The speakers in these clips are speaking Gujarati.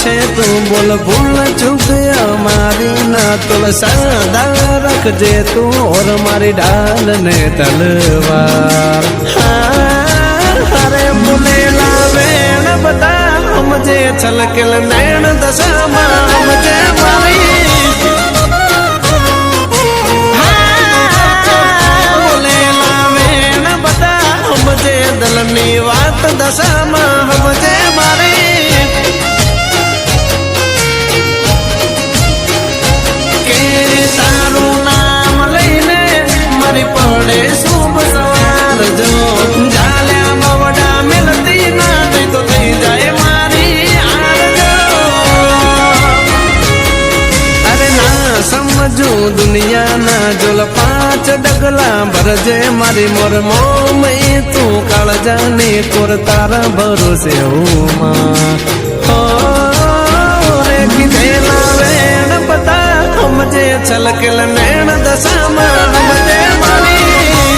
છે તું બોલ ભૂલ ચૂક અમારી ના તો સદા રખજે તું ઓર મારી ઢાલ ને તલવાર અરે બોલેલા વેણ બધા સમજે છલકેલ નૈણ દશામાં સમજે મારી દલની વાત દશામાં સમજે મારી કે તારું નામ લઈને મારી પડે શુભ સવાર જો ઝાલ્યા બવડા મિલતી ના થઈ તો થઈ જાય મારી આરજો અરે ના સમજુ દુનિયાના જોલ પાંચ ડગલા ભરજે મારી મોર મોમઈ તું કાળજાની કોર તારા ભરોસે હું રે કીધેલા વેણ બધા સમજે છલકેલ નૈણ દશામાં સમજે મારી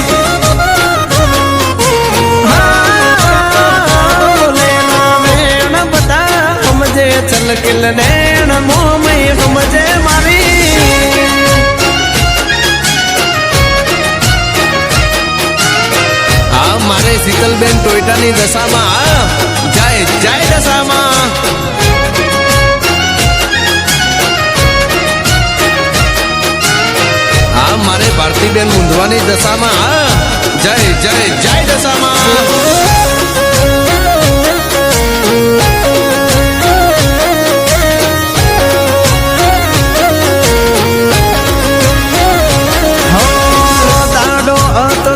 બોલેલા વેણ બધા સમજે છલકેલ નૈણ મોમઈ સમજે મારી મારે શીતલબેન ટોયટાની દશામાં જય જય દશામાં મારે ભારતીબેન મુંદવાની દશામાં જય જય જય દશામાં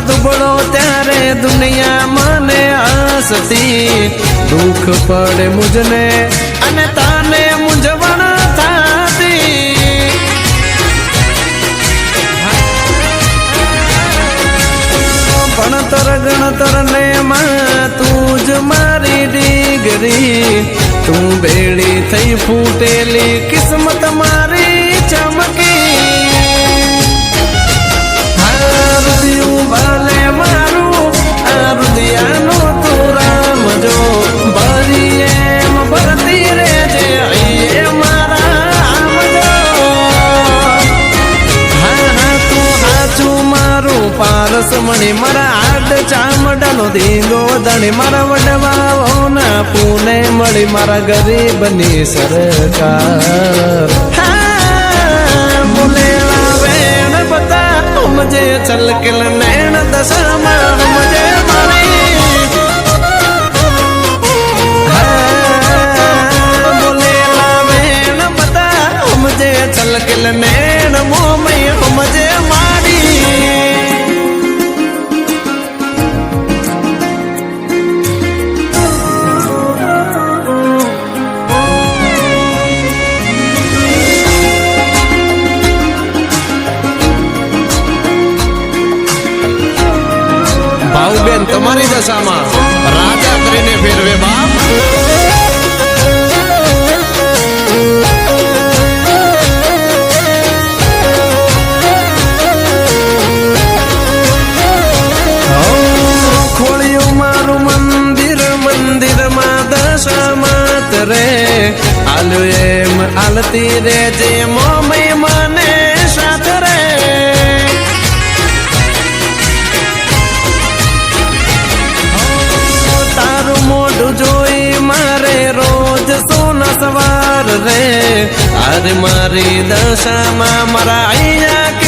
દુબળો ત્યારે દુનિયા મને હસતી દુઃખ પડે મુજને અને તાને મૂંઝવણ થતી ભણતર ગણતર ને માં તું જ મારી ડીગરી તું ભેળી થઈ ફૂટેલી કિસ્મત મારી ચમકી ભલે મારું આ રુદિયાનું તું રામ જો ભરી એમ ભરતી રેજે એ મારા આમ જો હા તું હાચું મારું પારસ મણી મારા આડ ચામડાનો ધીંગો ધણી મારા વડવાઓના પૂને મળી મારા ગરીબની સરકાર બોલેલા વેણ બધા સમજે છલકેલ નૈણ દશામાં સમજે મારી બોલેલા વેણ બધા સમજે છલકેલ નૈણ મોમઈ સમજે મારી ભાવબેન તમારી દશામાં રાજા કરીને ફેરવે બાપ ખોળ્યું મારું મંદિર મંદિરમાં દશામાં રે આલ્યું એમ આલતી રે જે મોમઈ મને સાથ રે જોઈ મારે રોજ સોના સવાર રે અરે મારી દશામાં મારા અહીંયા